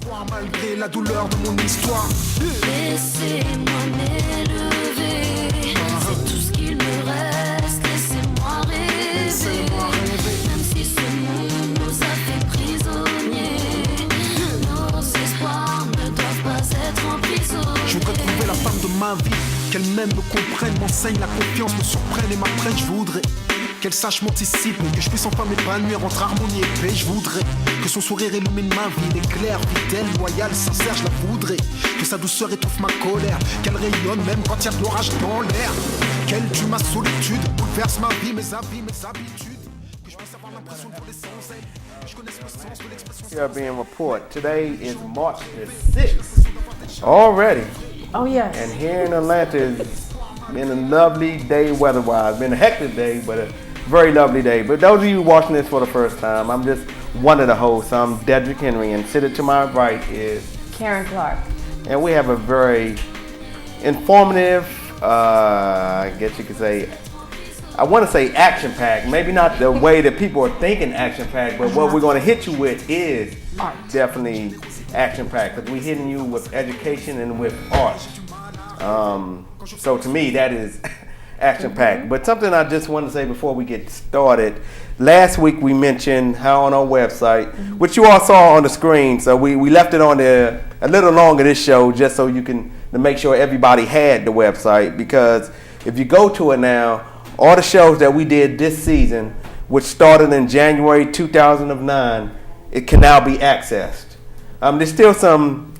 Malgré la douleur de mon histoire. Laissez-moi m'élever, c'est tout ce qu'il me reste. Laissez-moi rêver, même si ce monde nous a fait prisonniers. Nos espoirs ne doivent pas être emprisonnés. Je voudrais trouver la femme de ma vie, qu'elle m'aime, me comprenne, m'enseigne la confiance, me surprenne et m'apprenne. Je voudrais qu'elle sache m'anticiper, que je puisse enfin m'épanouir entre harmonie et paix. Je voudrais que son sourire illumine ma vie, éclair, fidèle, loyale, sincère. Je la voudrais que sa douceur étouffe ma colère, qu'elle rayonne même quand il y a de l'orage dans l'air, qu'elle tue ma solitude, bouleverse ma vie, mes avis, mes habitudes, que je puisse avoir l'impression de voler sans elle, que je connaisse le sens de l'expression. Caribbean Report. Today is March the 6th already. Oh, yes. And here in Atlanta, it's been a lovely day weather-wise. Been a hectic day, but a very lovely day. But those of you watching this for the first time, I'm just one of the hosts. I'm Dedrick Henry, and sitting to my right is Karen Clark. And we have a very informative, I guess you could say, I want to say action-packed. Maybe not the way that people are thinking action-packed, but what we're going to hit you with is art. Definitely action-packed, because we're hitting you with education and with art. So to me, that is action-packed. But something I just want to say before we get started. Last week we mentioned how on our website, which you all saw on the screen, so we left it on there a little longer this show just so you can to make sure everybody had the website, because if you go to it now, all the shows that we did this season, which started in January 2009, it can now be accessed. There's still some,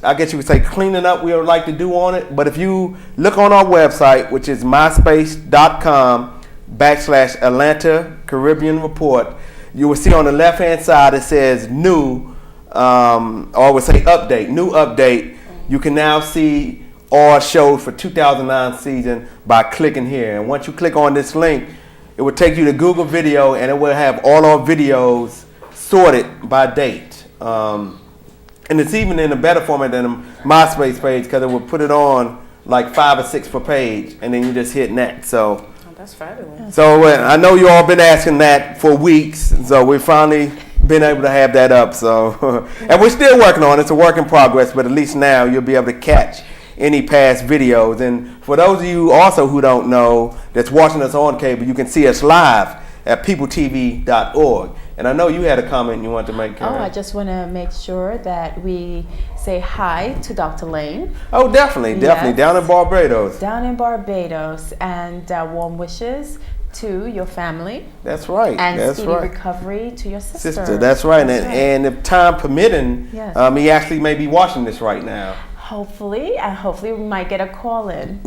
I guess you could say, cleaning up we would like to do on it. But if you look on our website, which is myspace.com/Atlanta Caribbean Report, you will see on the left-hand side it says new, or it would say update, new update. You can now see all shows for 2009 season by clicking here. And once you click on this link, it will take you to Google Video, and it will have all our videos sorted by date. And it's even in a better format than a MySpace page, because it will put it on like 5 or 6 per page, and then you just hit next. So that's fabulous. So I know you all been asking that for weeks, so we finally been able to have that up. So and we're still working on it. It's a work in progress, but at least now you'll be able to catch any past videos. And for those of you also who don't know that's watching us on cable, you can see us live at peopletv.org. And I know you had a comment you wanted to make, Karen. Oh, I just want to make sure that we say hi to Dr. Lane. Oh, definitely. Yes. Down in Barbados. Down in Barbados. And warm wishes to your family. That's right. And that's speedy right. recovery to your sister. That's right. That's right. And if time permitting, yes. He actually may be watching this right now. Hopefully we might get a call in.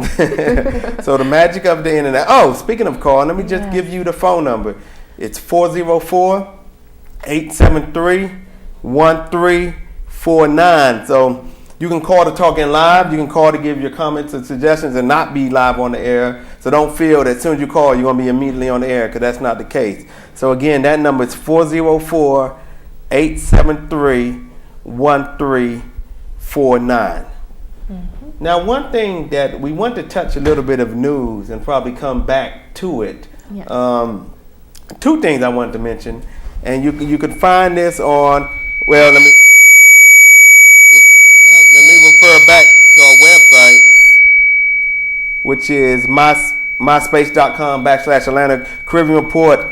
So the magic of the internet. Oh, speaking of call, let me just give you the phone number. It's 404-873-1349. So you can call to talk in live. You can call to give your comments and suggestions and not be live on the air. So don't feel that as soon as you call, you're going to be immediately on the air, because that's not the case. So again, that number is 404-873-1349. Now, one thing that we want to touch a little bit of news and probably come back to it. Yes. Two things I wanted to mention, and you can find this on. Well, let me refer back to our website, which is myspace.com/Atlanta Caribbean Report.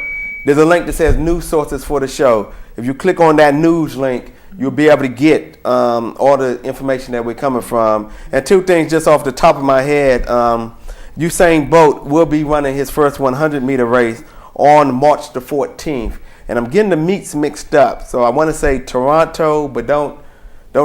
There's a link that says news sources for the show. If you click on that news link, you'll be able to get all the information that we're coming from. And two things just off the top of my head. Usain Bolt will be running his first 100-meter race on March the 14th. And I'm getting the meets mixed up. So I want to say Toronto, but don't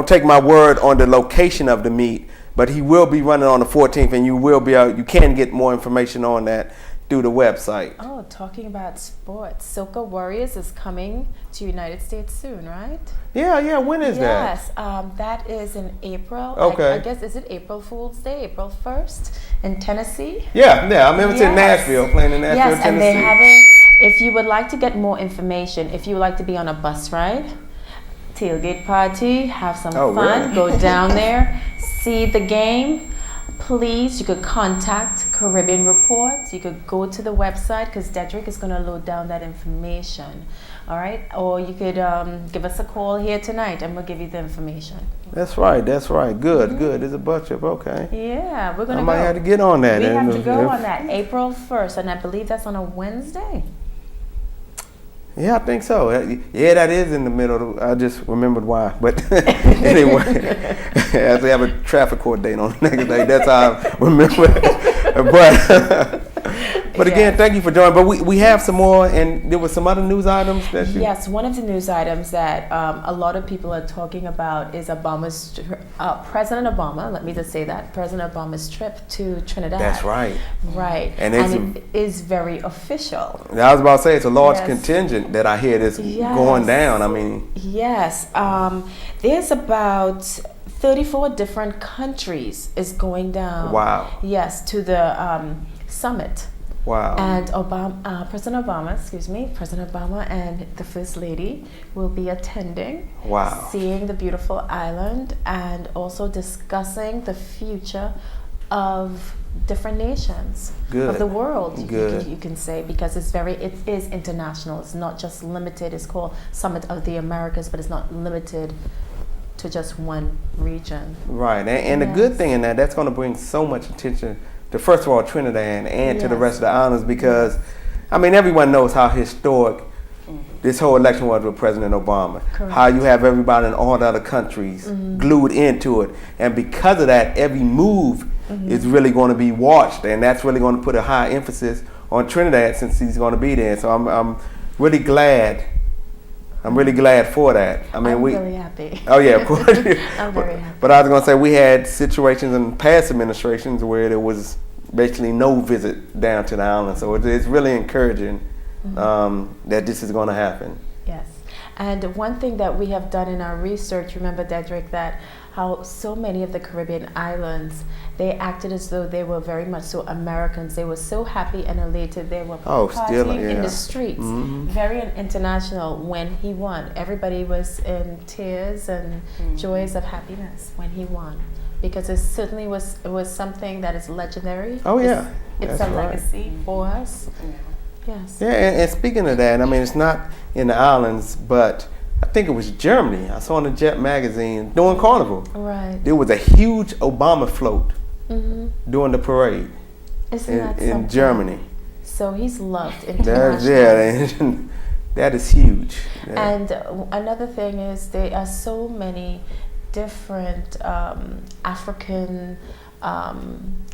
take my word on the location of the meet. But he will be running on the 14th, and you can get more information on that through the website. Oh, talking about sports, Soca Warriors is coming to United States soon, right? Yeah. When is that? Yes, that is in April. Okay. I guess, is it April Fool's Day, April 1st in Tennessee? Yeah. I remember it's in Nashville, playing in Nashville, yes, Tennessee. And they're having, if you would like to get more information, if you would like to be on a bus ride, tailgate party, have some fun, really? go down there, see the game, please, you could contact Caribbean reports, you could go to the website because Dedrick is going to load down that information. All right, or you could give us a call here tonight, and we'll give you the information. That's right. Good. There's a bunch of okay. Yeah, we're gonna. I might have to get on that. We have to go on that April 1st, and I believe that's on a Wednesday. Yeah, I think so. Yeah, that is in the middle. I just remembered why. But anyway, I have to have a traffic court date on the next day. That's how I remember it. But again, thank you for joining. But we have some more, and there were some other news items that you... Yes, one of the news items that a lot of people are talking about is President Obama, let me just say that, President Obama's trip to Trinidad. That's right. Right. And it is very official. I was about to say, it's a large contingent that I hear that's going down. I mean... Yes. There's about 34 different countries is going down. Wow. Yes, to the summit. Wow. And President Obama and the First Lady will be attending. Wow. Seeing the beautiful island and also discussing the future of different nations of the world. You can say, because it is international. It's not just limited. It's called Summit of the Americas, but it's not limited to just one region. Right. And the good thing in that's going to bring so much attention to, first of all, Trinidad and to the rest of the islands, because, I mean, everyone knows how historic this whole election was with President Obama. Correct. How you have everybody in all the other countries glued into it. And because of that, every move is really going to be watched, and that's really going to put a high emphasis on Trinidad since he's going to be there. So I'm really glad. I'm really glad for that. I mean, I'm really happy. Oh yeah, of course. I'm very happy. But I was going to say, we had situations in past administrations where there was basically no visit down to the island. So it's really encouraging that this is going to happen. Yes. And one thing that we have done in our research, remember, Dedrick, that how so many of the Caribbean islands, they acted as though they were very much so Americans. They were so happy and elated. They were partying in the streets, very international when he won. Everybody was in tears and joys of happiness when he won, because it certainly was something that is legendary. Oh yeah, it's a legacy for us. Yes. Yeah, and speaking of that, I mean, it's not in the islands, but I think it was Germany. I saw in the Jet magazine during Carnival. Right. There was a huge Obama float during the parade in Germany. So he's loved internationally. That is huge. Yeah. And another thing is there are so many different African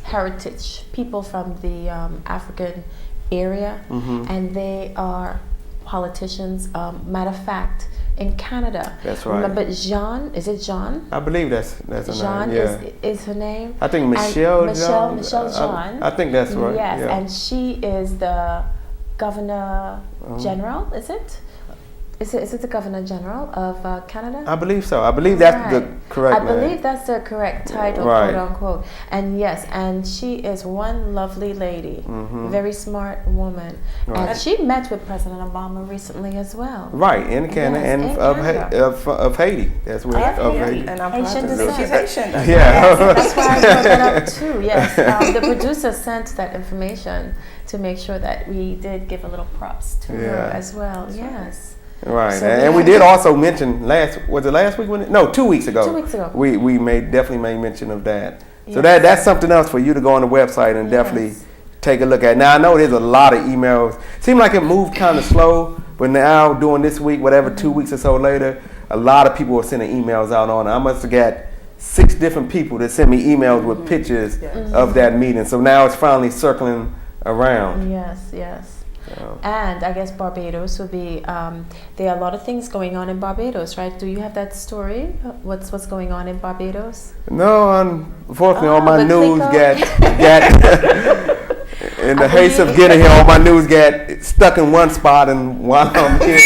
heritage people from the African area, and they are politicians. Matter of fact, in Canada. That's right. Remember Jean? Is it Jean? I believe that's her Jean name. Yeah. is her name. I think Michelle Jean. Michelle Jean. I think that's right. Yes, yeah. and she is the Governor General. Is it? Is it the Governor General of Canada? I believe so. I believe that's the correct name. I believe that's the correct title, quote unquote. And yes, and she is one lovely lady, very smart woman. Right. And she met with President Obama recently as well. Right, in Canada, and of Haiti. That's where of Haiti. And I'm Haitian descent. She's Haitian. Yeah. Yes, that's why I brought that up too. Yes, the producer sent that information to make sure that we did give a little props to her as well. Yes. Right, So and we did also mention last week? 2 weeks ago. 2 weeks ago. We definitely made mention of that. So that's something else for you to go on the website and definitely take a look at. Now I know there's a lot of emails. Seemed like it moved kind of slow, but now doing this week, 2 weeks or so later, a lot of people are sending emails out on it. I must have got 6 different people that sent me emails with pictures of that meeting. So now it's finally circling around. Yes. And I guess Barbados will be. There are a lot of things going on in Barbados, right? Do you have that story? What's going on in Barbados? No, unfortunately, all my news got in the haste of getting here. All my news got stuck in one spot, and while I'm here.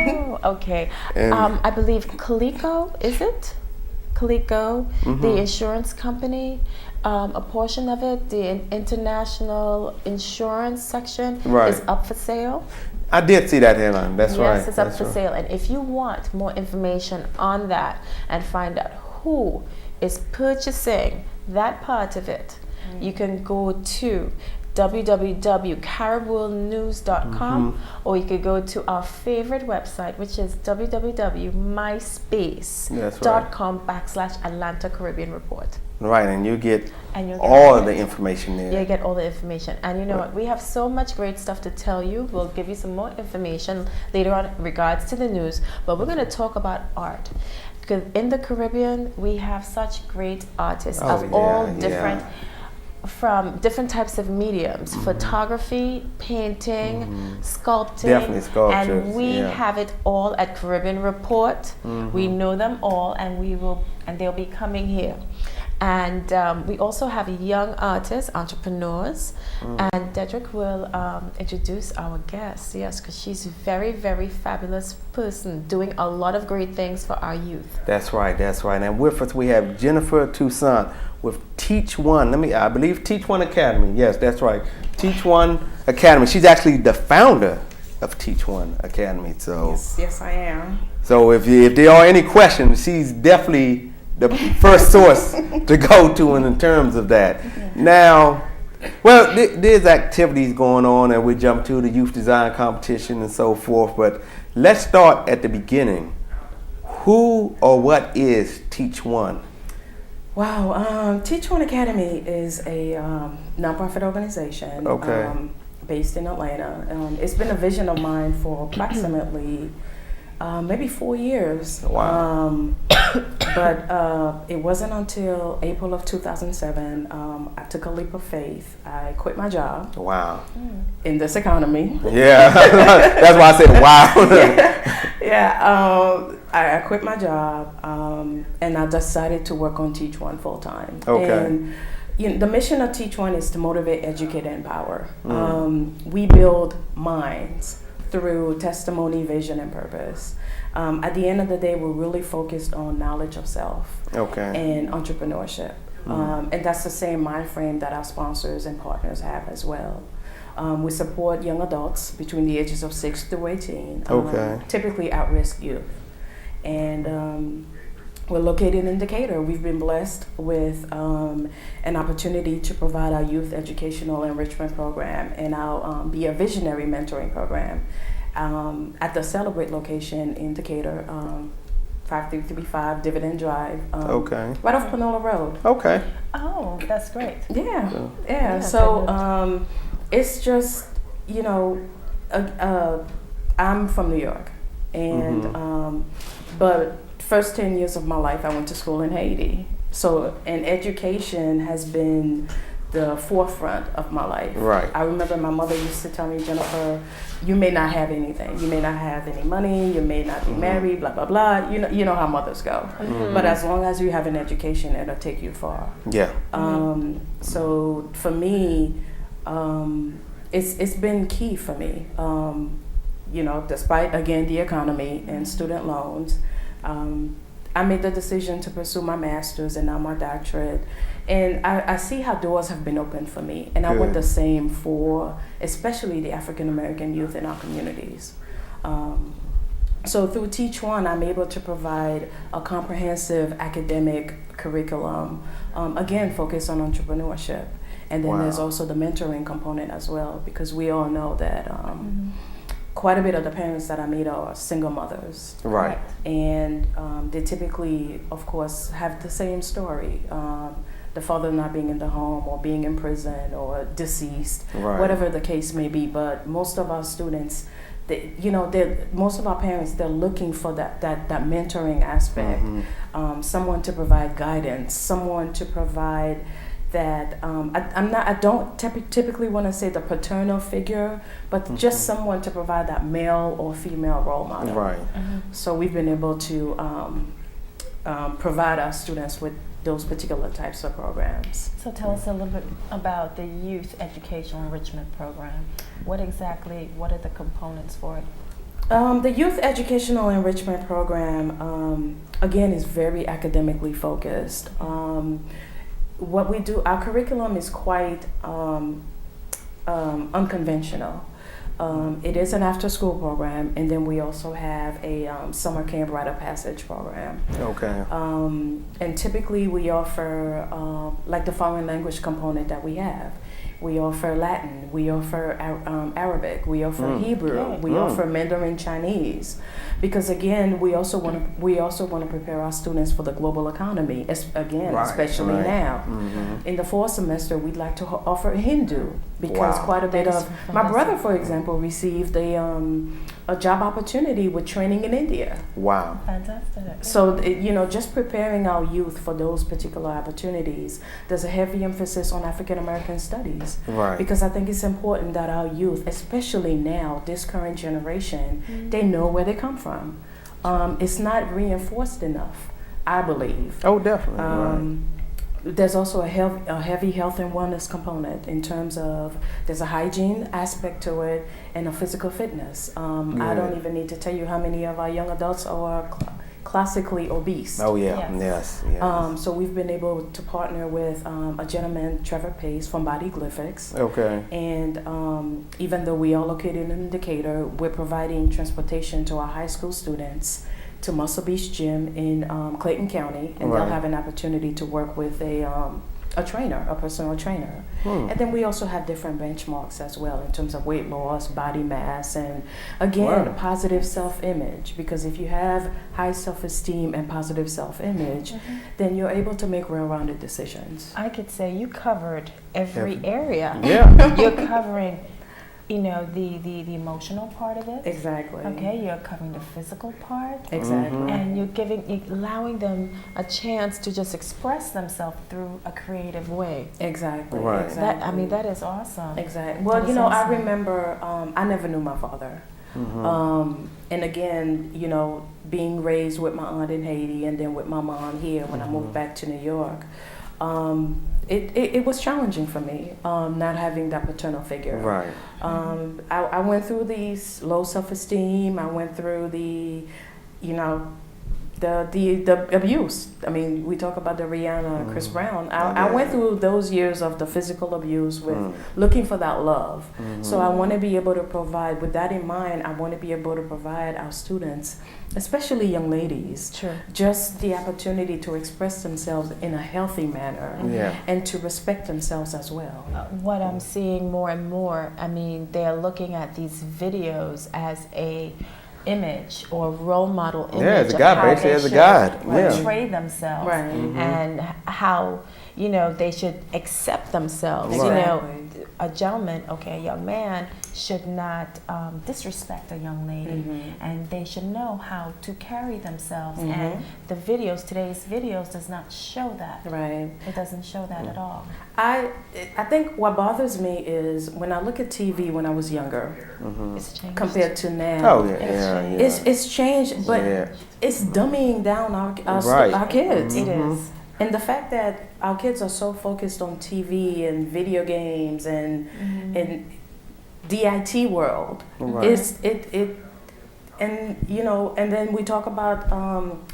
Oh, okay. I believe Coleco, is it? Coleco, the insurance company. A portion of it, the international insurance section, is up for sale. I did see that headline. That's right. Yes, it's up for sale. And if you want more information on that and find out who is purchasing that part of it, you can go to www.caribbeannews.com, or you could go to our favorite website, which is www.myspace.com/Atlanta Caribbean Report. Right, and you get And you'll all of the information there. You get all the information. And you know what? We have so much great stuff to tell you. We'll give you some more information later on in regards to the news. But we're going to talk about art. Because in the Caribbean, we have such great artists of all different, from different types of mediums: photography, painting, sculpting. Definitely sculptures. And we have it all at Caribbean Report. We know them all, and they'll be coming here. And we also have young artists, entrepreneurs, and Dedrick will introduce our guest, yes, because she's a very, very fabulous person doing a lot of great things for our youth. That's right. And with us we have Jennifer Toussaint with Teach One. I believe Teach One Academy. Yes, that's right. Teach One Academy. She's actually the founder of Teach One Academy. So yes, I am. So if there are any questions, she's definitely the first source to go to in terms of that. Now, well, there's activities going on, and we jump to the youth design competition and so forth. But let's start at the beginning. Who or what is Teach One? Wow, Teach One Academy is a nonprofit organization based in Atlanta. It's been a vision of mine for approximately maybe 4 years. Wow. But it wasn't until April of 2007, I took a leap of faith. I quit my job. Wow. In this economy. Yeah, that's why I said wow. I quit my job and I decided to work on Teach One full time. Okay. And the mission of Teach One is to motivate, educate, and empower. We build minds through testimony, vision, and purpose. At the end of the day, we're really focused on knowledge of self and entrepreneurship. And that's the same mind frame that our sponsors and partners have as well. We support young adults between the ages of 6 through 18, typically at-risk youth. And we're located in Decatur. We've been blessed with an opportunity to provide our youth educational enrichment program and our Be a Visionary mentoring program at the Celebrate location in Decatur, 5335 Dividend Drive, right off Panola Road. Okay. Oh, that's great. Yeah. So it's just, I'm from New York, and but first 10 years of my life I went to school in Haiti. So, and education has been the forefront of my life. Right. I remember my mother used to tell me, Jennifer, you may not have anything. You may not have any money. You may not be married, blah, blah, blah. You know how mothers go. But as long as you have an education, it'll take you far. Yeah. So for me, it's been key for me. Despite, again, the economy and student loans, I made the decision to pursue my master's and now my doctorate. And I see how doors have been opened for me. And I want the same for especially the African American youth in our communities. So through Teach One, I'm able to provide a comprehensive academic curriculum, again, focused on entrepreneurship. And then there's also the mentoring component as well, because we all know that quite a bit of the parents that I meet are single mothers. Right. And they typically, of course, have the same story. The father not being in the home or being in prison or deceased, whatever the case may be. But most of our students, most of our parents, they're looking for that mentoring aspect, someone to provide guidance, someone to provide that I don't typically want to say the paternal figure, but just someone to provide that male or female role model. Right. So we've been able to provide our students with those particular types of programs. So tell us a little bit about the Youth Educational Enrichment Program. What are the components for it? The Youth Educational Enrichment Program, again, is very academically focused. What we do, our curriculum is quite unconventional. It is an after-school program, and then we also have a summer camp rite of passage program. Okay. And typically we offer like the foreign language component that we have. We offer Latin, we offer Arabic, we offer Hebrew, we offer Mandarin Chinese, because again we also want to prepare our students for the global economy. Especially now. In the fall semester, we'd like to offer Hindu, because quite a bit of my brother, for example, received a job opportunity with training in India. Wow. Fantastic. So, just preparing our youth for those particular opportunities, there's a heavy emphasis on African American studies. Right. Because I think it's important that our youth, especially now, this current generation, they know where they come from. It's not reinforced enough, I believe. Oh, definitely. Right. There's also a heavy health and wellness component in terms of there's a hygiene aspect to it and a physical fitness. I don't even need to tell you how many of our young adults are classically obese. Oh yeah, yes. So we've been able to partner with a gentleman, Trevor Pace from Body Glyphics. Okay. And even though we are located in Decatur, we're providing transportation to our high school students to Muscle Beach Gym in Clayton County, and they'll have an opportunity to work with a trainer, a personal trainer. And then we also have different benchmarks as well in terms of weight loss, body mass, and again, positive self-image. Because if you have high self-esteem and positive self-image, then you're able to make well-rounded decisions. I could say you covered every area. Yeah. You're covering, the emotional part of it. Exactly. Okay, you're covering the physical part. Exactly. And you're allowing them a chance to just express themselves through a creative way. Exactly. Right. Exactly. That is awesome. Exactly. Well, That is I awesome. remember I never knew my father. And again, being raised with my aunt in Haiti and then with my mom here when I moved back to New York, it was challenging for me, not having that paternal figure. Right. I went through these low self-esteem. I went through the abuse. I mean, we talk about the Rihanna and Chris Brown. I went through those years of the physical abuse with looking for that love. So I want to be able to provide, with that in mind, I want to be able to provide our students, especially young ladies, just the opportunity to express themselves in a healthy manner and to respect themselves as well. What I'm seeing more and more, they're looking at these videos as a image or role model image. Yeah, as a guide, basically as a guide. Portray themselves, Right. and how they should accept themselves. Exactly. A gentleman, a young man should not disrespect a young lady, and they should know how to carry themselves. And today's videos does not show that. Right. It doesn't show that at all. I think what bothers me is when I look at TV when I was younger It's changed. compared to now. Oh yeah. It's changed, but it's dumbing down our kids. It is. And the fact that our kids are so focused on TV and video games and the IT world, and then we talk about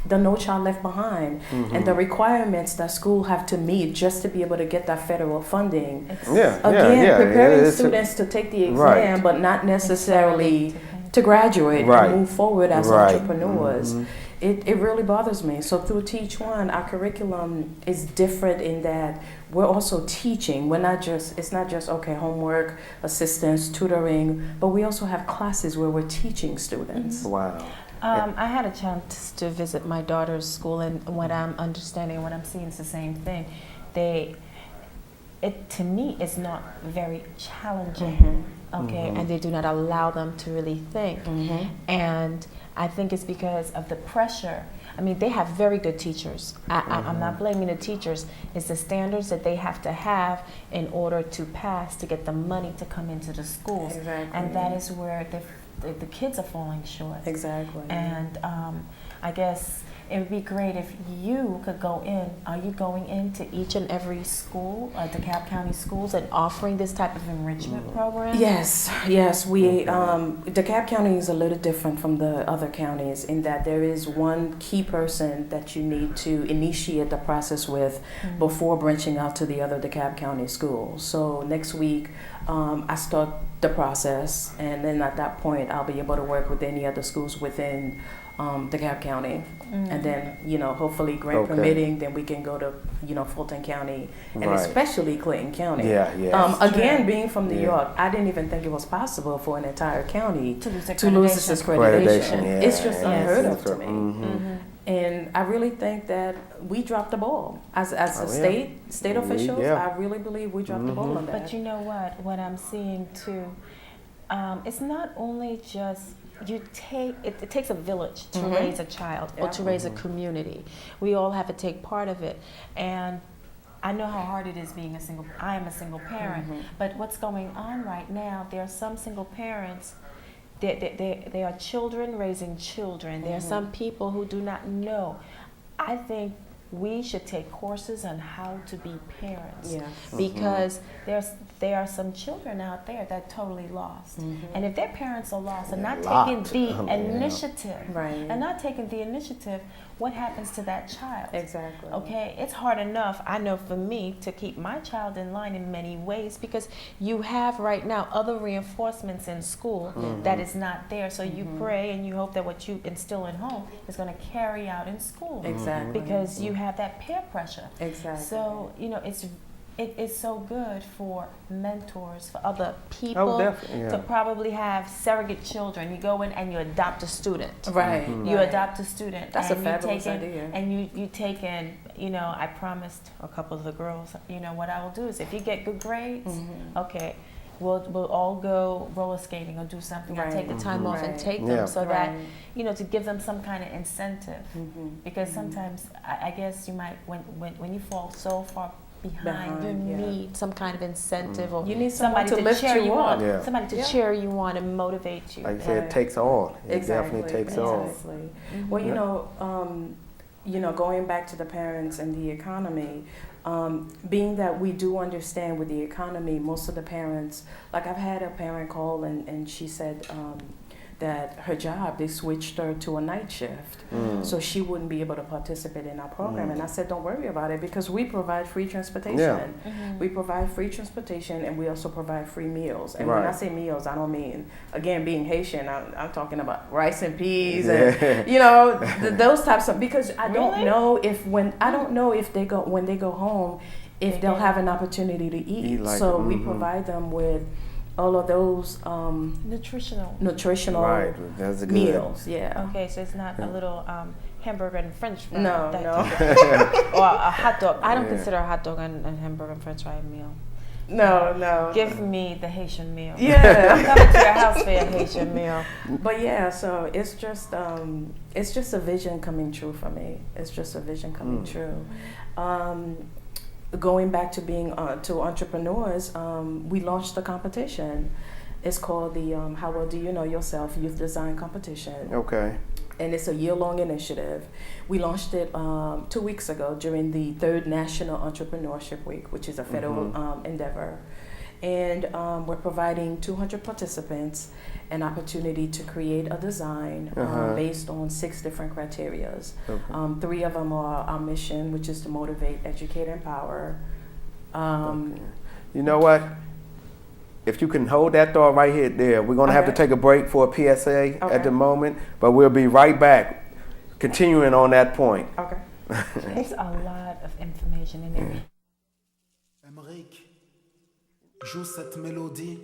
the No Child Left Behind and the requirements that school have to meet just to be able to get that federal funding. Preparing students to take the exam, but not necessarily to graduate and move forward as entrepreneurs. It really bothers me. So through Teach One, our curriculum is different in that we're also teaching. It's not just homework, assistance, tutoring, but we also have classes where we're teaching students. Wow. I had a chance to visit my daughter's school, and what I'm understanding, what I'm seeing is the same thing. To me, it's not very challenging. And they do not allow them to really think. And I think it's because of the pressure. They have very good teachers. I'm not blaming the teachers. It's the standards that they have to have in order to pass to get the money to come into the schools. Exactly. And that is where the kids are falling short. Exactly. And I guess it would be great if you could go in. Are you going into each and every school, DeKalb County schools, and offering this type of enrichment program? Yes. We DeKalb County is a little different from the other counties in that there is one key person that you need to initiate the process with before branching out to the other DeKalb County schools. So next week, I start the process, and then at that point, I'll be able to work with any other schools within DeKalb County, and then hopefully grant permitting, then we can go to Fulton County and especially Clinton County. Again, being from New York, I didn't even think it was possible for an entire county to lose its accreditation. It's just unheard of to me. And I really think that we dropped the ball as a state officials. I really believe we dropped the ball on that. But you know what I'm seeing too, it's not only just it takes a village to raise a child or to raise a community. We all have to take part of it. And I know how hard it is being I am a single parent, but what's going on right now, there are some single parents, they are children raising children. There are some people who do not know. I think we should take courses on how to be parents, because there are some children out there that are totally lost, and if their parents are lost and not taking the initiative, what happens to that child? Exactly. Okay, it's hard enough, I know, for me to keep my child in line in many ways, because you have right now other reinforcements in school that is not there. So you pray and you hope that what you instill in home is going to carry out in school. Exactly. Because you have that peer pressure. Exactly. So it is so good for mentors, for other people to probably have surrogate children. You go in and you adopt a student. Right. You adopt a student. That's and a fabulous idea. And you take in, I promised a couple of the girls, what I will do is if you get good grades, okay, we'll all go roller skating or do something. I'll take the time off and take them so that, to give them some kind of incentive. Because sometimes, I guess you might, when you fall so far behind, you need some kind of incentive, or you need somebody to lift cheer you on. Yeah. Somebody to cheer you on and motivate you. Like I said, it takes all. It definitely takes all. Well, going back to the parents and the economy, being that we do understand with the economy, most of the parents, like I've had a parent call and she said that her job, they switched her to a night shift, so she wouldn't be able to participate in our program. And I said, don't worry about it, because we provide free transportation. We provide free transportation, and we also provide free meals. And when I say meals, I don't mean, again, being Haitian, I'm talking about rice and peas and those types of, because I don't know if when they go home, if they'll have an opportunity to eat. So we provide them with all of those nutritional that's a good meals. Yeah. Okay, so it's not a little hamburger and French fry. No. Or a hot dog. I don't consider a hot dog and hamburger and French fry a meal. No. Give me the Haitian meal. Yeah. I'm coming to your house for a Haitian meal. But so it's just a vision coming true for me. It's just a vision coming true. Going back to being to entrepreneurs, we launched a competition. It's called the How Well Do You Know Yourself Youth Design Competition. Okay. And it's a year-long initiative. We launched it 2 weeks ago during the 3rd National Entrepreneurship Week, which is a federal endeavor. And we're providing 200 participants an opportunity to create a design based on 6 different criteria. 3 of them are our mission, which is to motivate, educate, empower. You know what? If you can hold that thought right here, there, we're going to have to take a break for a PSA at the moment, but we'll be right back, continuing on that point. Okay. It's a lot of information in there. Emmerich, joue cette mélodie,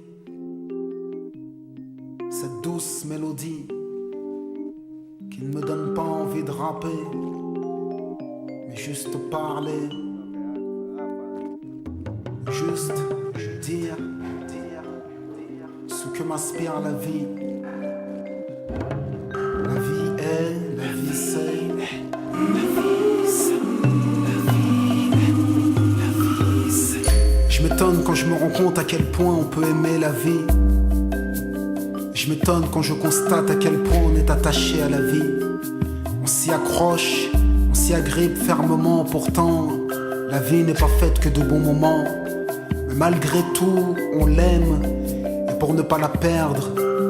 cette douce mélodie qui ne me donne pas envie de rapper, mais juste parler, juste dire ce que m'inspire la vie. La vie est, la vie c'est, Je m'étonne quand je me rends compte à quel point on peut aimer la vie. Je m'étonne quand je constate à quel point on est attaché à la vie. On s'y accroche s'y agrippe fermement. Pourtant, la vie n'est pas faite que de bons moments. Mais malgré tout, on l'aime. Et pour ne pas la perdre,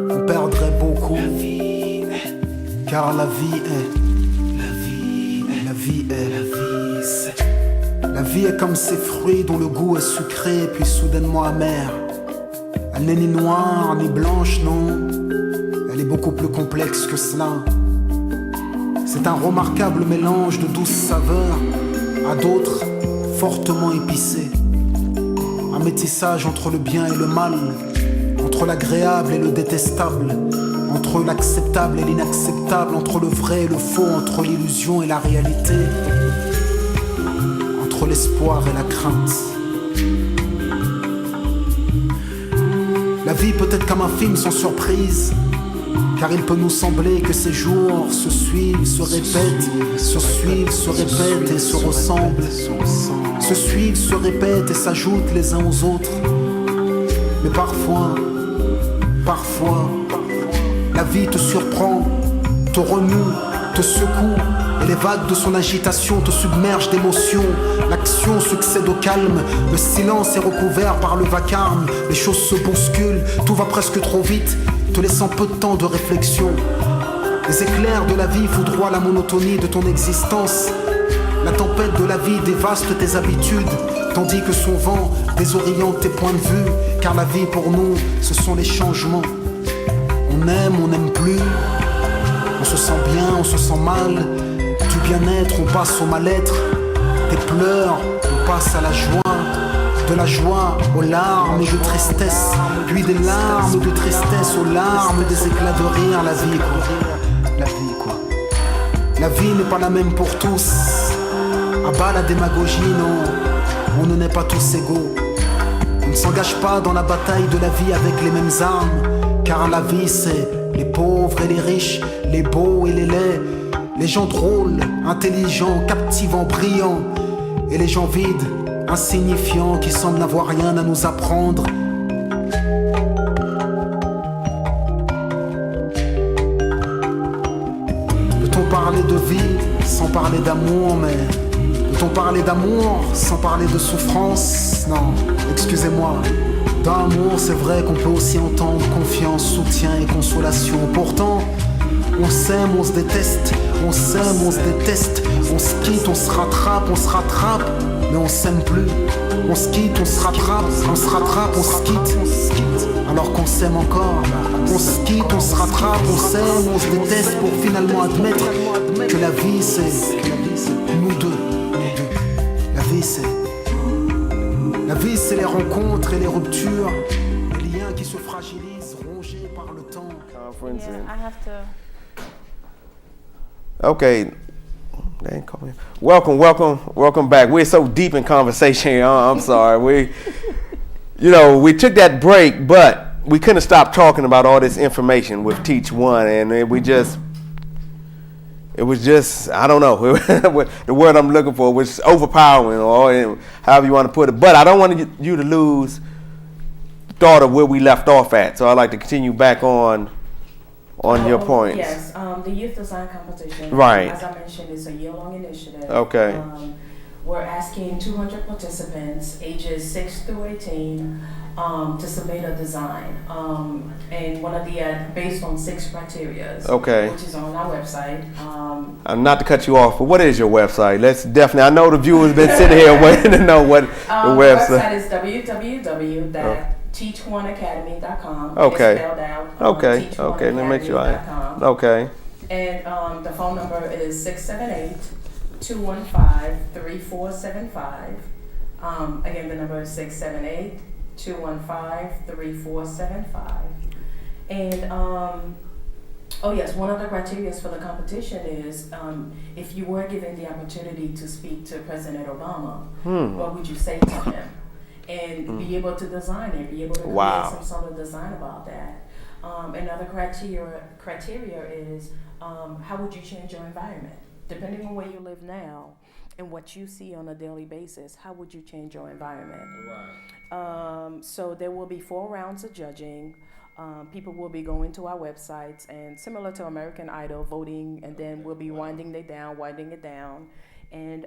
on perdrait beaucoup. Car la vie est, la vie est comme ces fruits dont le goût est sucré puis soudainement amer. Elle n'est ni noire ni blanche, non. Elle est beaucoup plus complexe que cela. C'est un remarquable mélange de douces saveurs à d'autres fortement épicées. Un métissage entre le bien et le mal, entre l'agréable et le détestable, entre l'acceptable et l'inacceptable, entre le vrai et le faux, entre l'illusion et la réalité, entre l'espoir et la crainte. La vie peut être comme un film sans surprise, car il peut nous sembler que ces jours se suivent, se répètent, se suivent, se répètent et se ressemblent, se suivent, se répètent et s'ajoutent les uns aux autres. Mais parfois, la vie te surprend, te renoue, te secoue, et les vagues de son agitation te submergent d'émotions. L'action succède au calme, le silence est recouvert par le vacarme. Les choses se bousculent, tout va presque trop vite, te laissant peu de temps de réflexion. Les éclairs de la vie foudroient la monotonie de ton existence. La tempête de la vie dévaste tes habitudes, tandis que son vent désoriente tes points de vue. Car la vie pour nous, ce sont les changements. On n'aime plus. On se sent bien, on se sent mal. Du bien-être, on passe au mal-être. Des pleurs, on passe à la joie. De la joie aux larmes et de tristesse. Puis des larmes de tristesse aux larmes, des éclats de rire. La vie, quoi. La vie n'est pas la même pour tous. À bas la démagogie, non. On ne naît pas tous égaux. On ne s'engage pas dans la bataille de la vie avec les mêmes armes. Car la vie, c'est les pauvres et les riches, les beaux et les laids, les gens drôles, intelligents, captivants, brillants, et les gens vides, insignifiants, qui semblent n'avoir rien à nous apprendre. Peut-on parler de vie sans parler d'amour, mais peut-on parler d'amour sans parler de souffrance? Non, excusez-moi. Dans l'amour, c'est vrai qu'on peut aussi entendre confiance, soutien et consolation. Pourtant, on s'aime, on se déteste, on s'aime, on se déteste, on se quitte, on se rattrape, mais on s'aime plus. On se quitte, on se rattrape, on se quitte, alors qu'on s'aime encore. On se quitte, on se rattrape, on s'aime, on se déteste pour finalement admettre que la vie c'est nous deux. La vie c'est les rencontres et les ruptures, les liens qui se fragilisent, rongés par le temps. Yeah, I have to. Okay. They ain't call me. Welcome back. We're so deep in conversation here. I'm sorry. We took that break, but we couldn't stop talking about all this information with Teach One, and it was just, I don't know, the word I'm looking for was overpowering, or however you want to put it. But I don't want you to lose thought of where we left off at. So I'd like to continue back on your points. Yes, the Youth Design Competition, right. As I mentioned, is a year-long initiative. Okay. We're asking 200 participants, ages 6 through 18, to submit a design. And one of the, based on 6 criteria. Okay. Which is on our website. Not to cut you off, but what is your website? Let's definitely, I know the viewers been sitting here waiting to know what the website is www.teach1academy.com. Okay. It's spelled out. Okay. Let me make sure okay. And the phone number is 678-215-3475. Again, the number is 678-215-3475. And oh yes, one of the criteria for the competition is if you were given the opportunity to speak to President Obama, what would you say to him? And be able to design it, be able to create some sort of design about that. Another criteria is how would you change your environment? Depending on where you live now and what you see on a daily basis, how would you change your environment? Right. So there will be 4 rounds of judging. People will be going to our websites and similar to American Idol, voting, and then we'll be winding it down. And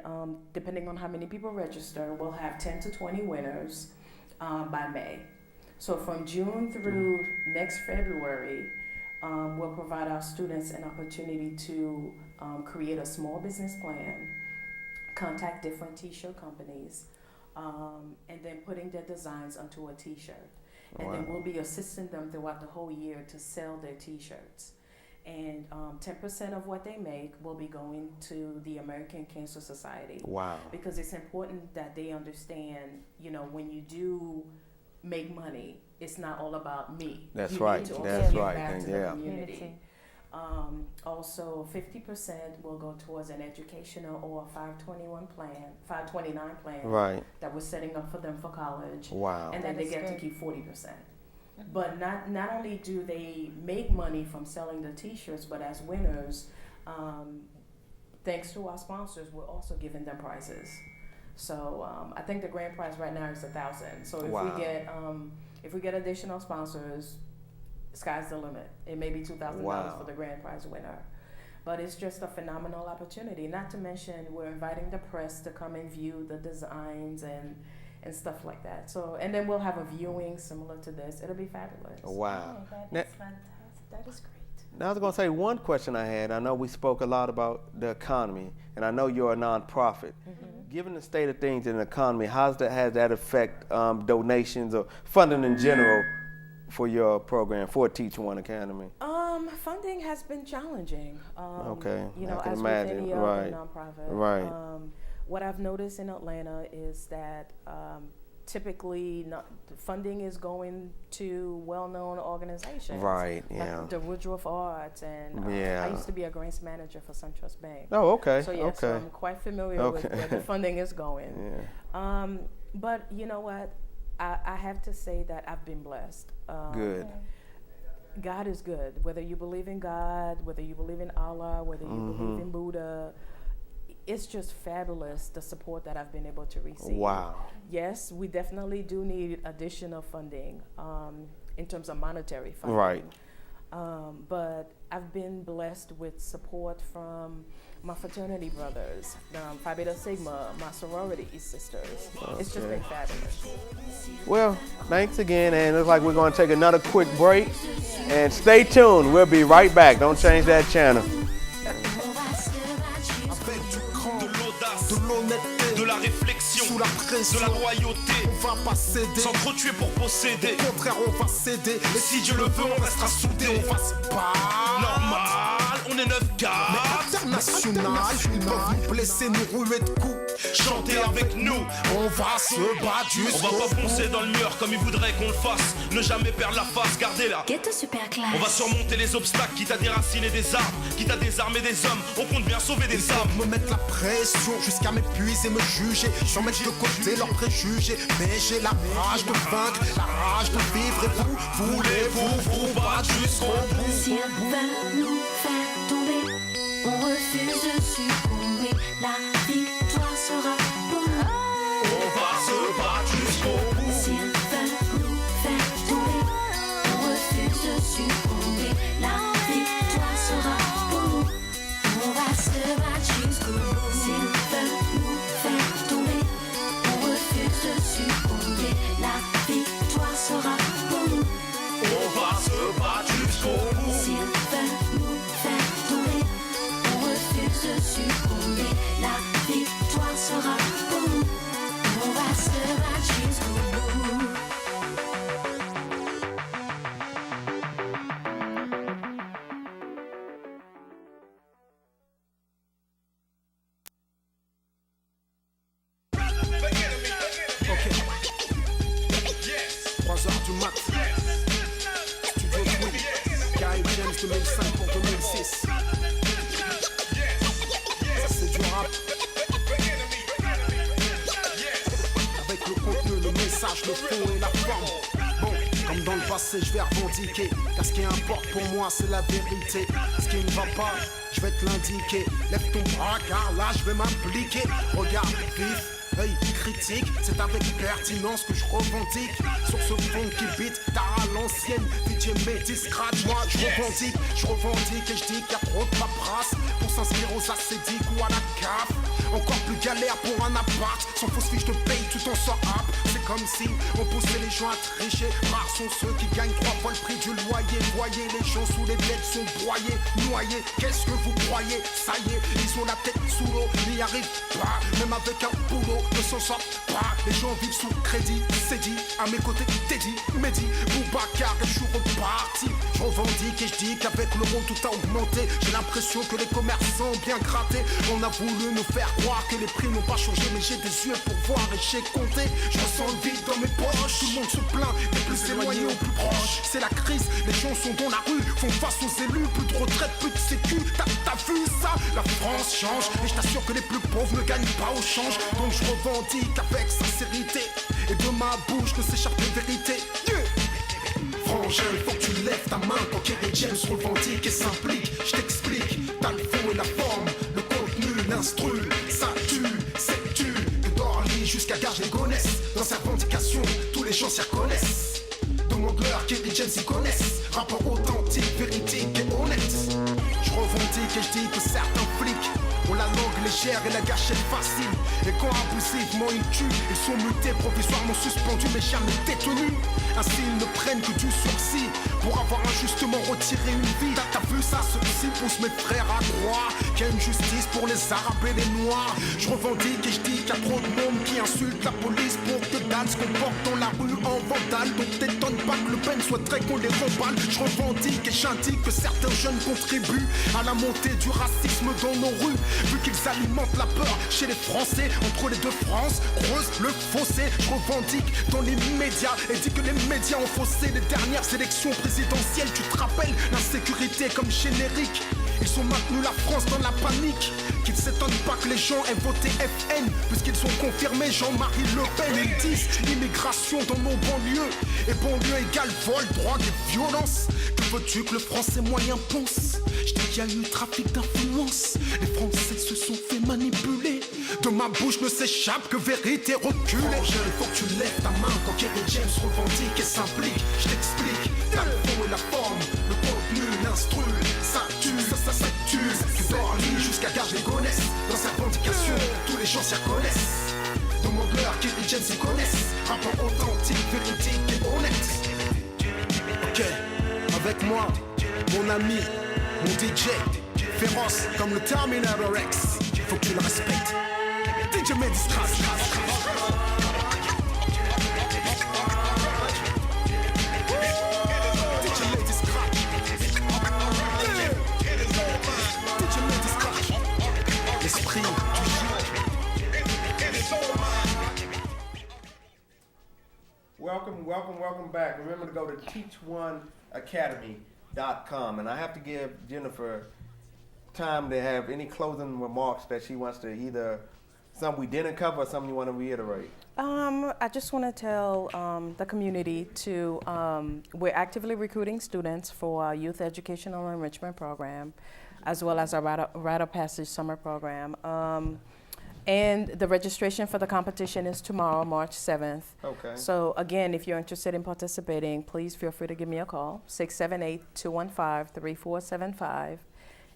depending on how many people register, we'll have 10 to 20 winners by May. So from June through next February, we'll provide our students an opportunity to create a small business plan, contact different t-shirt companies, and then putting their designs onto a t-shirt. And then we'll be assisting them throughout the whole year to sell their t-shirts. And 10% of what they make will be going to the American Cancer Society. Wow. Because it's important that they understand, when you do make money, it's not all about me. That's you right. Need to also That's give right. back to the Yeah. community. Also, 50% will go towards an educational or 529 plan Right. that we're setting up for them for college. Wow. And then That they is get to good. keep 40%. But not only do they make money from selling the t-shirts, but as winners, thanks to our sponsors, we're also giving them prizes. So I think the grand prize right now is $1,000. So if we get additional sponsors, sky's the limit. It may be $2,000 for the grand prize winner. But it's just a phenomenal opportunity. Not to mention, we're inviting the press to come and view the designs and stuff like that. So, and then we'll have a viewing similar to this. It'll be fabulous. Wow. Oh, that Now- is fantastic. That is great. Now, I was going to say one question I had. I know we spoke a lot about the economy, and I know you're a nonprofit. Given the state of things in the economy, has that affect donations or funding in general for your program, for Teach One Academy? Funding has been challenging. Okay, I can as imagine. with any Right. other nonprofit. Right. What I've noticed in Atlanta is that typically funding is going to well-known organizations. Right, yeah. Like the Woodruff Arts, and Yeah. I used to be a grants manager for SunTrust Bank. Oh, okay. So yes, okay. I'm quite familiar with where the funding is going. Yeah. But you know what? I have to say that I've been blessed. Good. God is good. Whether you believe in God, whether you believe in Allah, whether you believe in Buddha, it's just fabulous the support that I've been able to receive. Wow. Yes, we definitely do need additional funding in terms of monetary funding. Right. But I've been blessed with support from my fraternity brothers, Phi Beta Sigma, my sorority sisters. It's just been fabulous. Well, thanks again, and it looks like we're going to take another quick break. And stay tuned. We'll be right back. Don't change that channel. Avec du cran, de l'audace, de l'honnêteté, de la réflexion, sous la pression, de la loyauté, on va pas céder. sans trop tuer pour posséder. Au contraire, on va céder. Et si Dieu le veut, on restera soudés. On va se battre. Normal, on est 9-4. International, ils peuvent nous blesser, nous rouler de coups. Chantez avec nous. On va se battre On va jusqu'au pas foncer dans le mur comme ils voudraient qu'on le fasse. Ne jamais perdre la face, gardez-la. Ghetto super classe. On va surmonter les obstacles, quitte à déraciner des arbres, quitte à désarmer des hommes. On compte bien sauver des âmes. me mettre la pression jusqu'à m'épuiser, me juger, sans mettre de côté leurs préjugés. Mais j'ai la rage de vaincre, la rage de vivre. Et vous, voulez-vous vous battre jusqu'au bout? Si elles veulent nous faire tomber, on refuse de succomber. La victoire sera pour nous. On va se battre jusqu'au bout. Si elles veulent nous faire tomber, on refuse de succomber. La victoire sera pour nous. On va se battre jusqu'au bout. Si elles veulent nous faire tomber, on refuse de succomber. La victoire sera pour nous. On va se battre jusqu'au bout. Si elles veulent nous faire tomber, on refuse de succomber. La victoire sera pour nous. On va se battre jusqu'au bout. Ok. 3h du mat. Studio Twin. Gary James 2005 pour 2006. Ça c'est du rap. Avec le contenu, le message, le fond et la forme. Bon, comme dans le passé, je vais revendiquer. Car ce qui importe pour moi, c'est la vérité. Ce qui ne va pas, je vais te l'indiquer. Lève ton bras, car là, je vais m'impliquer. Regarde, vif. Hey, critique, c'est avec pertinence que je revendique. Sur ce fond qui beat, tard à l'ancienne, DJ Mehdi scratch, moi je revendique et je dis qu'il y a trop de paperasse pour s'inscrire aux acédiques ou à la CAF. Encore plus galère pour un appart, sans fausse fiche de paye, tout en sort app. C'est comme si on poussait les gens à tricher. Rares sont ceux qui gagnent 3 fois le prix du loyer. Voyez, les gens sous les dettes sont broyés, noyés. Qu'est-ce que vous croyez? Ça y est, ils ont la tête sous l'eau, n'y arrivent pas. Même avec un boulot, ne s'en sortent pas. Les gens vivent sous crédit, c'est dit. À mes côtés, Teddy, Mehdi, Boubacar, et je suis reparti. Je revendique et je dis qu'avec l'euro tout a augmenté. J'ai l'impression que les commerçants ont bien gratté. On a voulu nous faire croire que les prix n'ont pas changé, mais j'ai des yeux pour voir et j'ai compté. Je ressens le vide dans mes poches. Tout le monde se plaint, des plus éloignés aux plus proches. C'est la crise, les gens sont dans la rue, font face aux élus. Plus de retraite, plus de sécu. T'as vu ça? La France change, et je t'assure que les plus pauvres ne gagnent pas au change. Donc je revendique avec sincérité, et de ma bouche ne s'échappe que vérité. Frangin, il faut que tu lèves ta main quand Kerry James revendique et s'implique. Je t'explique, t'as le fond et la forme, le contenu, l'instru, ça tue, c'est tu. De Dorly jusqu'à Garges-les-Gonesse, dans sa revendication, tous les gens s'y reconnaissent. Demande-leur, Kerry James y connaissent. Rapport authentique, véridique et honnête. Je revendique et je dis que certains flics ont la langue légère et la gâchette facile. Et quand abusivement ils tuent, ils sont mutés, provisoirement suspendus mais jamais détenus. Ainsi ils ne prennent que du sursis pour avoir injustement retiré une vie. T'as vu ça? Ceci pousse mes frères à croire qu'il y a une justice pour les arabes et les noirs. Je revendique et je dis qu'il y a trop de monde qui insulte la police pour que dalle se comporte dans la rue en vandale. Donc t'étonne pas que Le Pen souhaiterait qu'on les remballe. Je revendique et j'indique que certains jeunes contribuent à la montée du racisme dans nos rues, vu qu'ils alimentent la peur chez les Français. Entre les deux France, creuse le fossé. Je revendique dans les médias et dis que les médias ont faussé les dernières élections présidentielles. Tu te rappelles l'insécurité comme générique? Ils ont maintenu la France dans la panique. Qu'ils s'étonnent pas que les gens aient voté FN, puisqu'ils ont confirmé Jean-Marie Le Pen. Ils disent immigration dans nos banlieues, et banlieue égale vol, drogue et violence. Que veux-tu que le français moyen pense? Je dis qu'il y a eu trafic d'influence. Les Français se sont fait manipuler. De ma bouche ne s'échappe que vérité reculée. Frangin, il faut que tu lèves ta main quand Kerry James revendique et s'implique. Je t'explique, t'as le fond et la forme, le contenu, l'instru, ça tue, ça tue. Du Dorly jusqu'à Garges-les-Gonesse, dans sa revendication, tous les gens s'y reconnaissent. Demande-leur, Kerry James y connaissent. Rapport authentique, véridique et honnête. Ok, avec moi, mon ami, mon DJ, féroce comme le Terminator Rex. Faut que tu le respectes. DJ Mehdi Scratch. DJ Mehdi Scratch. DJ Mehdi Scratch. L'esprit du Welcome back. Remember to go to teachoneacademy.com. And I have to give Jennifer time to have any closing remarks that she wants to either, some we didn't cover or something you want to reiterate. I just want to tell the community to, we're actively recruiting students for our Youth Educational Enrichment Program, as well as our Rite of Passage Summer Program. And the registration for the competition is tomorrow, March 7th. Okay. So again, if you're interested in participating, please feel free to give me a call, 678-215-3475.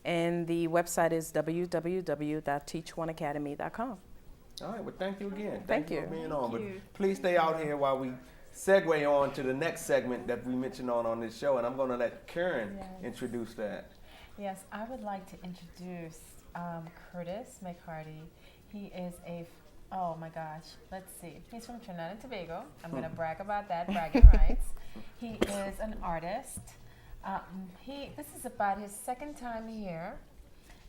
And the website is www.teachoneacademy.com. All right, well, thank you again. Thank you you. for being on. But please stay out here while we segue on to the next segment that we mentioned on this show. And I'm going to let Karen introduce that. Yes, I would like to introduce Curtis McCarty. He is oh my gosh, let's see. He's from Trinidad and Tobago. I'm going to brag about that, bragging rights. He is an artist. This is about his second time here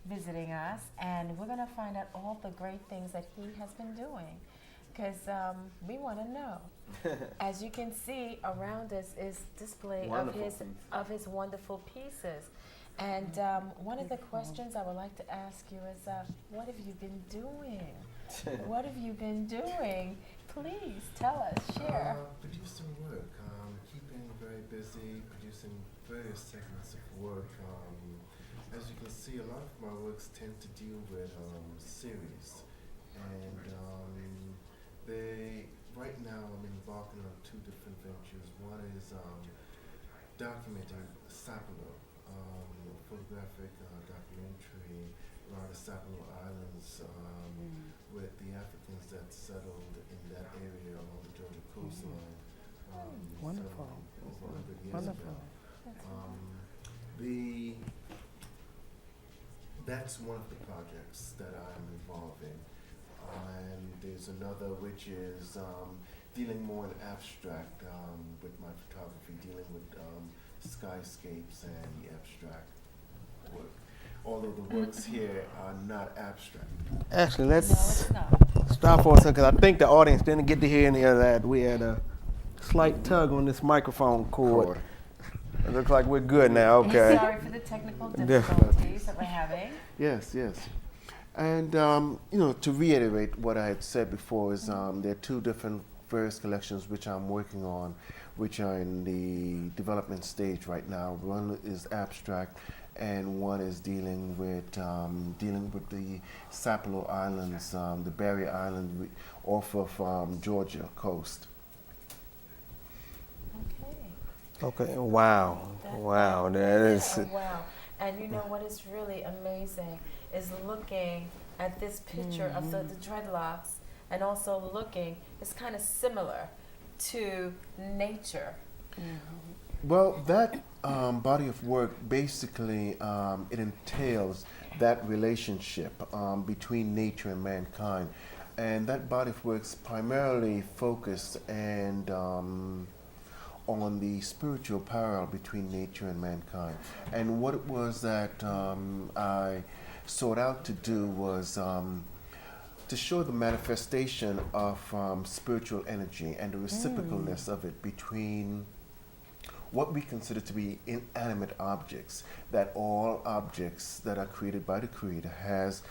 visiting us, and we're going to find out all the great things that he has been doing, because we want to know. As you can see, around us is display of his wonderful pieces. And one of the questions I would like to ask you is, what have you been doing? What have you been doing? Please tell us, share. Producing work, keeping very busy, producing various segments of work. As you can see, a lot of my works tend to deal with series, and two different ventures. One is documenting Sapelo, photographic documentary around the Sapelo Islands with the Africans that settled in that area along the Georgia coastline. Wonderful. Over 100 years Wonderful. ago. That's one of the projects that I'm involved in. And there's another which is dealing more in abstract with my photography, dealing with skyscapes and the abstract work. Although the works here are not abstract. Actually, let's stop for a second, 'cause I think the audience didn't get to hear any of that. We had a slight tug on this microphone cord. It looks like we're good now. Okay. Sorry for the technical difficulties that we're having. Yes, yes. And, to reiterate what I had said before is there are two different various collections which I'm working on, which are in the development stage right now. One is abstract, and one is dealing with the Sapelo Islands, the Barrier Island off of Georgia coast. Okay. Wow. Wow. That is. Wow. And you know what is really amazing is looking at this picture of the dreadlocks, and also looking, it's kind of similar to nature. Well, that body of work basically it entails that relationship between nature and mankind, and that body of work is primarily focused and on the spiritual parallel between nature and mankind. And what it was that I sought out to do was to show the manifestation of spiritual energy and the reciprocalness of it between what we consider to be inanimate objects, that all objects that are created by the Creator has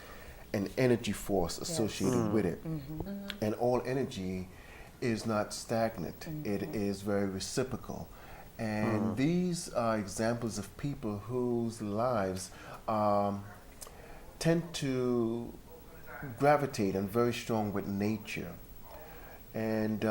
an energy force associated with it. And all energy is not stagnant. It is very reciprocal. And these are examples of people whose lives tend to gravitate and very strong with nature. And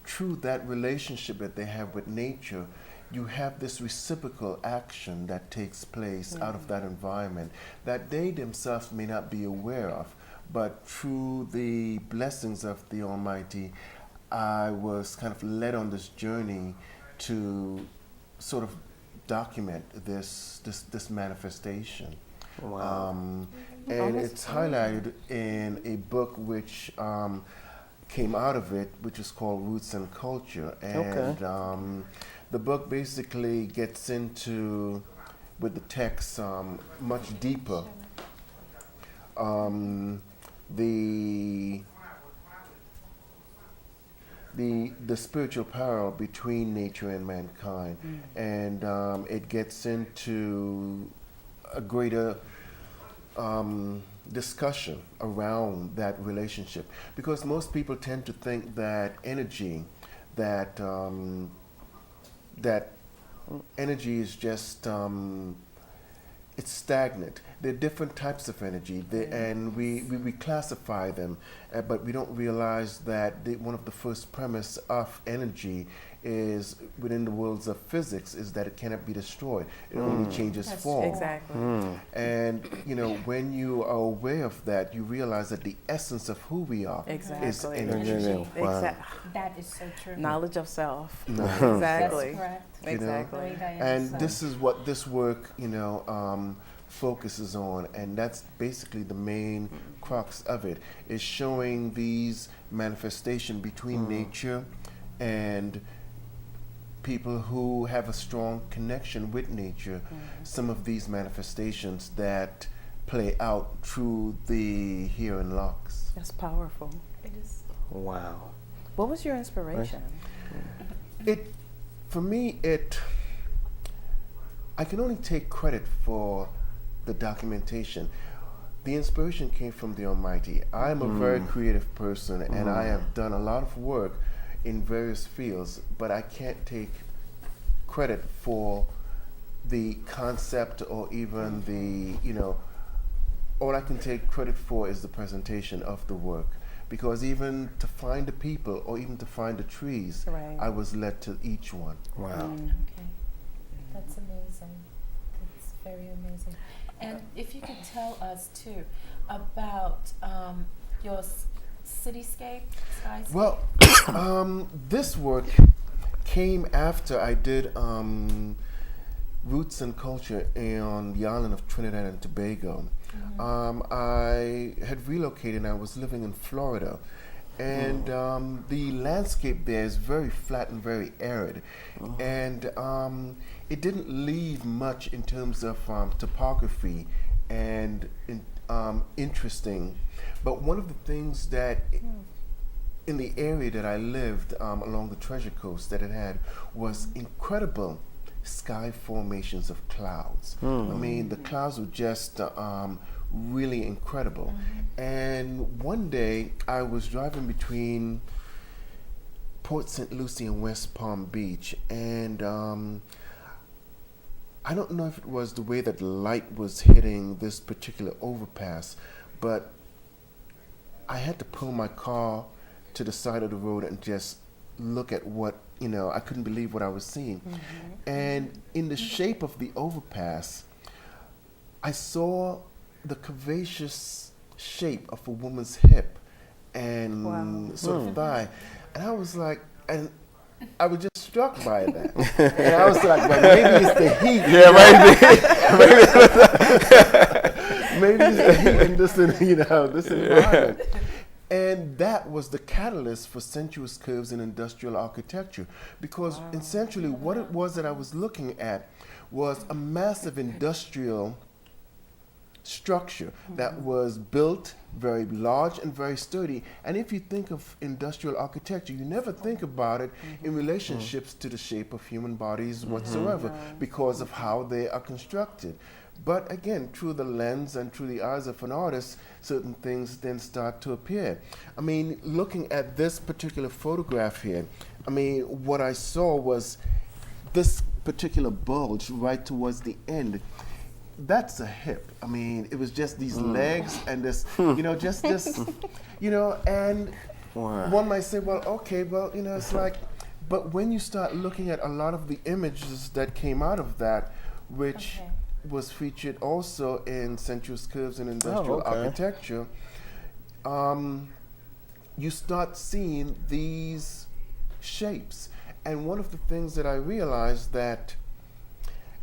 through that relationship that they have with nature, you have this reciprocal action that takes place out of that environment that they themselves may not be aware of. But through the blessings of the Almighty, I was kind of led on this journey to sort of document this manifestation. Wow. And it's highlighted in a book which came out of it, which is called Roots and Culture. And the book basically gets into, with the text, much deeper, the spiritual parallel between nature and mankind. And it gets into a greater discussion around that relationship, because most people tend to think that energy, that energy is just it's stagnant. There are different types of energy, and we classify them, but we don't realize that one of the first premise of energy is, within the worlds of physics, is that it cannot be destroyed. It only changes form. Exactly. And when you are aware of that, you realize that the essence of who we are is energy. That is so true. Knowledge of self. That's Exactly. correct. Exactly. And this is what this work, focuses on, and that's basically the main crux of it, is showing these manifestation between nature and people who have a strong connection with nature. Some of these manifestations that play out through the here and locks. That's powerful. It is. Wow. What was your inspiration? For me, I can only take credit for the documentation. The inspiration came from the Almighty. I'm a very creative person, and I have done a lot of work in various fields, but I can't take credit for the concept or even the, all I can take credit for is the presentation of the work, because even to find the people or even to find the trees, Right. I was led to each one. Wow. Okay. That's amazing. That's very amazing. And if you could tell us too about your cityscape, skyscape. Well, this work came after I did Roots and Culture on the island of Trinidad and Tobago. I had relocated and I was living in Florida. And the landscape there is very flat and very arid. And it didn't leave much in terms of topography and interesting. But one of the things that in the area that I lived along the Treasure Coast that it had was incredible sky formations of clouds. I mean, the clouds were just really incredible. And one day I was driving between Port St. Lucie and West Palm Beach, and I don't know if it was the way that the light was hitting this particular overpass, but I had to pull my car to the side of the road and just look at what, I couldn't believe what I was seeing. And in the shape of the overpass, I saw the curvaceous shape of a woman's hip and sort of thigh. And I was like, and I was just struck by that. And I was like, well, maybe it's the heat. Yeah, Maybe it's the heat in this, this environment. And that was the catalyst for sensuous curves in industrial architecture, because essentially what it was that I was looking at was a massive industrial structure that was built very large and very sturdy. And if you think of industrial architecture, you never think about it in relationships to the shape of human bodies whatsoever, because of how they are constructed. But again, through the lens and through the eyes of an artist, certain things then start to appear. I mean, looking at this particular photograph here, I mean, what I saw was this particular bulge right towards the end. That's a hip. I mean, it was just these legs and this, just this, and one might say, well, okay, well, it's like, but when you start looking at a lot of the images that came out of that, which was featured also in Sensuous Curves in Industrial Architecture, you start seeing these shapes. And one of the things that I realized that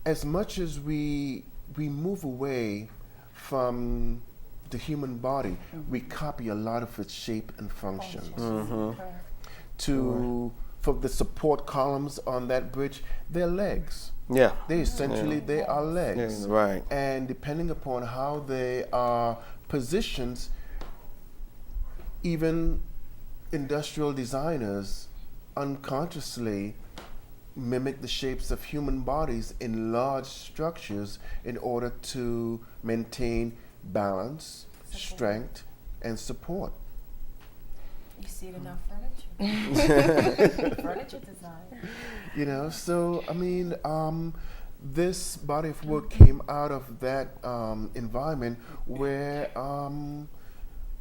as much as we move away from the human body, we copy a lot of its shape and functions. For the support columns on that bridge, they're legs. Yeah. They essentially, they are legs. Yeah, right. And depending upon how they are positioned, even industrial designers unconsciously mimic the shapes of human bodies in large structures in order to maintain balance, strength, and support. You see it in our furniture. Furniture design. So I mean, this body of work came out of that environment where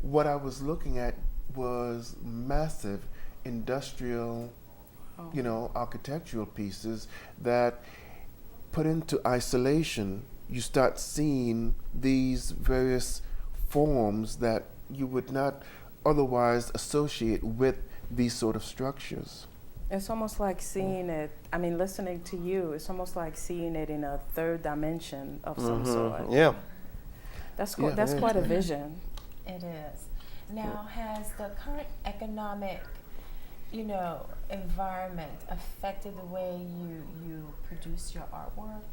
what I was looking at was massive industrial, architectural pieces that put into isolation, you start seeing these various forms that you would not otherwise associate with these sort of structures. It's almost like seeing it, listening to you, it's almost like seeing it in a third dimension of some sort. Yeah. That's quite a vision. It is. Now, has the current economic, environment affected the way you produce your artwork?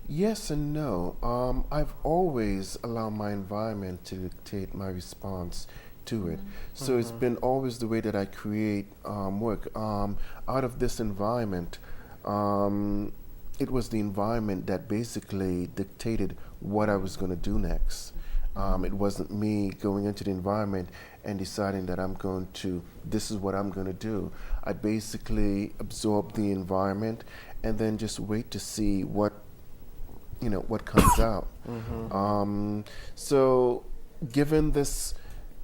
Yes and no. I've always allowed my environment to dictate my response to it. So it's been always the way that I create work. Out of this environment, it was the environment that basically dictated what I was going to do next. It wasn't me going into the environment and deciding that this is what I'm going to do. I basically absorb the environment and then just wait to see what comes out. So given this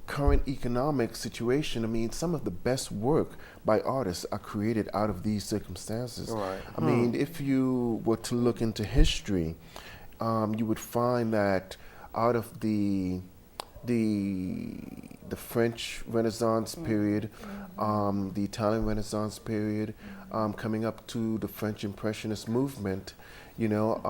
current economic situation, I mean, some of the best work by artists are created out of these circumstances. Right. I mean, if you were to look into history, you would find that out of the French Renaissance period, the Italian Renaissance period, coming up to the French Impressionist movement, you know,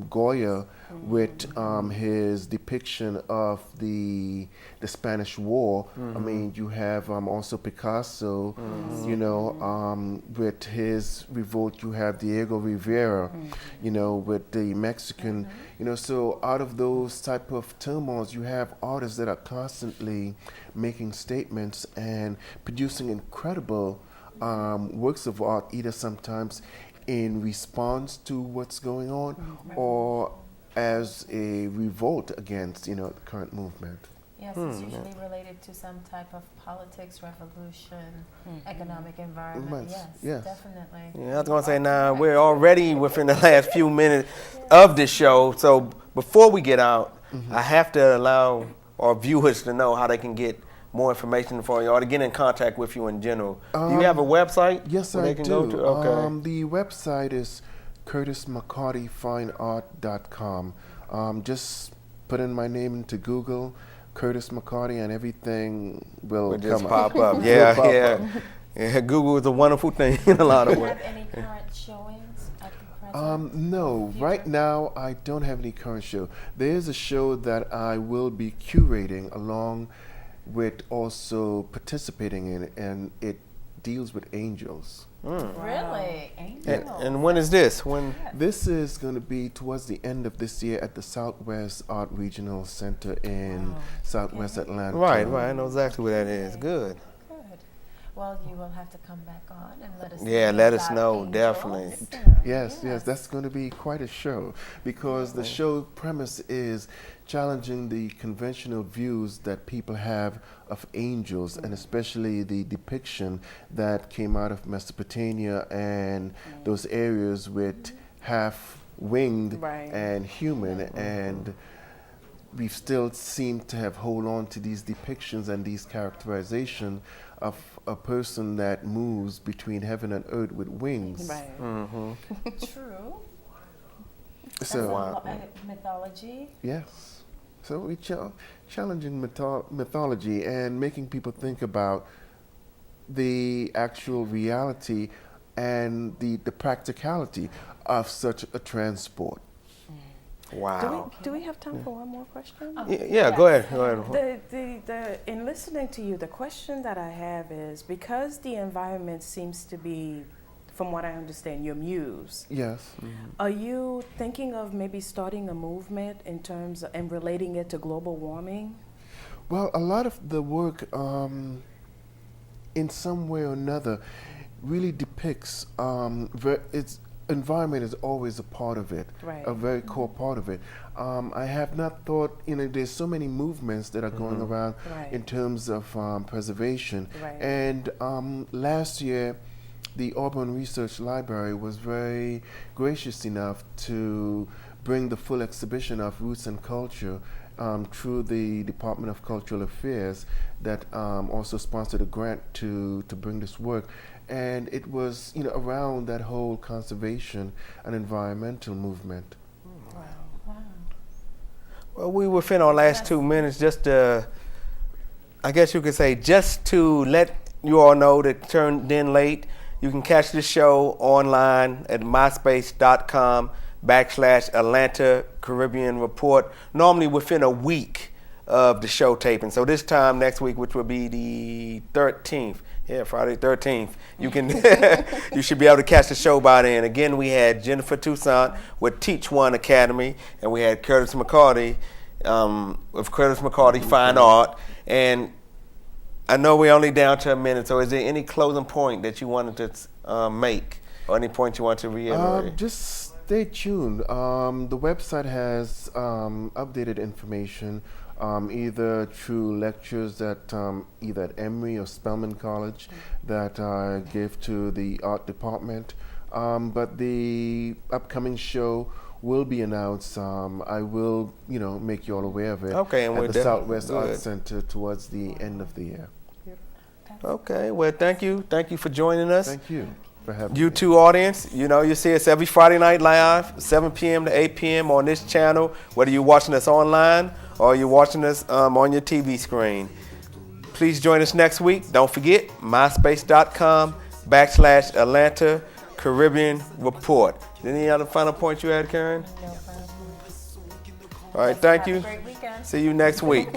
Goya with his depiction of the Spanish War. I mean, you have also Picasso, you know, with his revolt. You have Diego Rivera, you know, with the Mexican, you know. So out of those type of turmoils, you have artists that are constantly making statements and producing incredible works of art, either sometimes in response to what's going on or as a revolt against, you know, the current movement. Yes, it's usually related to some type of politics, revolution, economic environment. Yes, Yes, yes. definitely. Yeah, I was going to say, now we're already within the last few minutes of the show. So before we get out, I have to allow our viewers to know how they can get more information for you or to get in contact with you in general. Do you have a website? Yes, where I they can do. Go to? Okay. The website is CurtisMcCartyFineArt.com. Just put in my name into Google, Curtis McCarty, and everything will We'll just come pop up. up. Yeah, Will pop yeah. up. Yeah, Google is a wonderful thing in a lot Do of you ways. have any current showings at the present? No, Future? right now I don't have any current show. There is a show that I will be curating along with also participating in it, and it deals with angels. Really? Angel. And when is this? When? This is going to be towards the end of this year at the Southwest Art Regional Center in Southwest Atlanta. Right, right. I know exactly what that is. Good. Good. Well, you will have to come back on and let us know. Yeah, let us about know, angels. definitely. Yes, that's going to be quite a show because the show premise is challenging the conventional views that people have of angels, and especially the depiction that came out of Mesopotamia and those areas with half winged and human, and we still seem to have hold on to these depictions and these characterization of a person that moves between heaven and earth with wings. True. So Mythology. yes, so we challenging mythology and making people think about the actual reality and the practicality of such a transport. Wow. Do we have time for one more question? Yeah, go ahead. Go ahead. In listening to you, the question that I have is, because the environment seems to be, from what I understand, your muse, Yes. are you thinking of maybe starting a movement in terms of, and relating it to global warming? Well, a lot of the work, in some way or another, really depicts its environment is always a part of it, Right. a very core part of it. I have not thought, you know, there's so many movements that are going around Right. in terms of preservation. Right. And last year, the Auburn Research Library was very gracious enough to bring the full exhibition of Roots and Culture through the Department of Cultural Affairs that also sponsored a grant to bring this work. And it was, you know, around that whole conservation and environmental movement. Well, we within our last 2 minutes, just to, I guess you could say, just to let you all know that turned in late, you can catch the show online at myspace.com/Atlanta Caribbean Report, normally within a week of the show taping. So this time next week, which will be the 13th, Friday 13th, you can you should be able to catch the show by then. Again, we had Jennifer Toussaint with Teach One Academy, and we had Curtis McCarty with Curtis McCarty Fine Art. And I know we're only down to a minute, so is there any closing point that you wanted to make, or any point you want to reiterate? Just stay tuned. The website has updated information, either through lectures that either at Emory or Spelman College that I give to the art department. But the upcoming show will be announced. I will, make you all aware of it. Okay, and at we're the definitely Southwest good. Arts Center towards the end of the year. Okay, well, thank you for joining us. Thank you for having You me. too, audience. You see us every Friday night live, 7 p.m. to 8 p.m. on this channel, whether you're watching us online or you're watching us on your TV screen. Please join us next week. Don't forget, myspace.com/Atlanta Caribbean Report. Any other final points you had, Karen? No problem. All right, thank Have a you. great weekend. See you next week.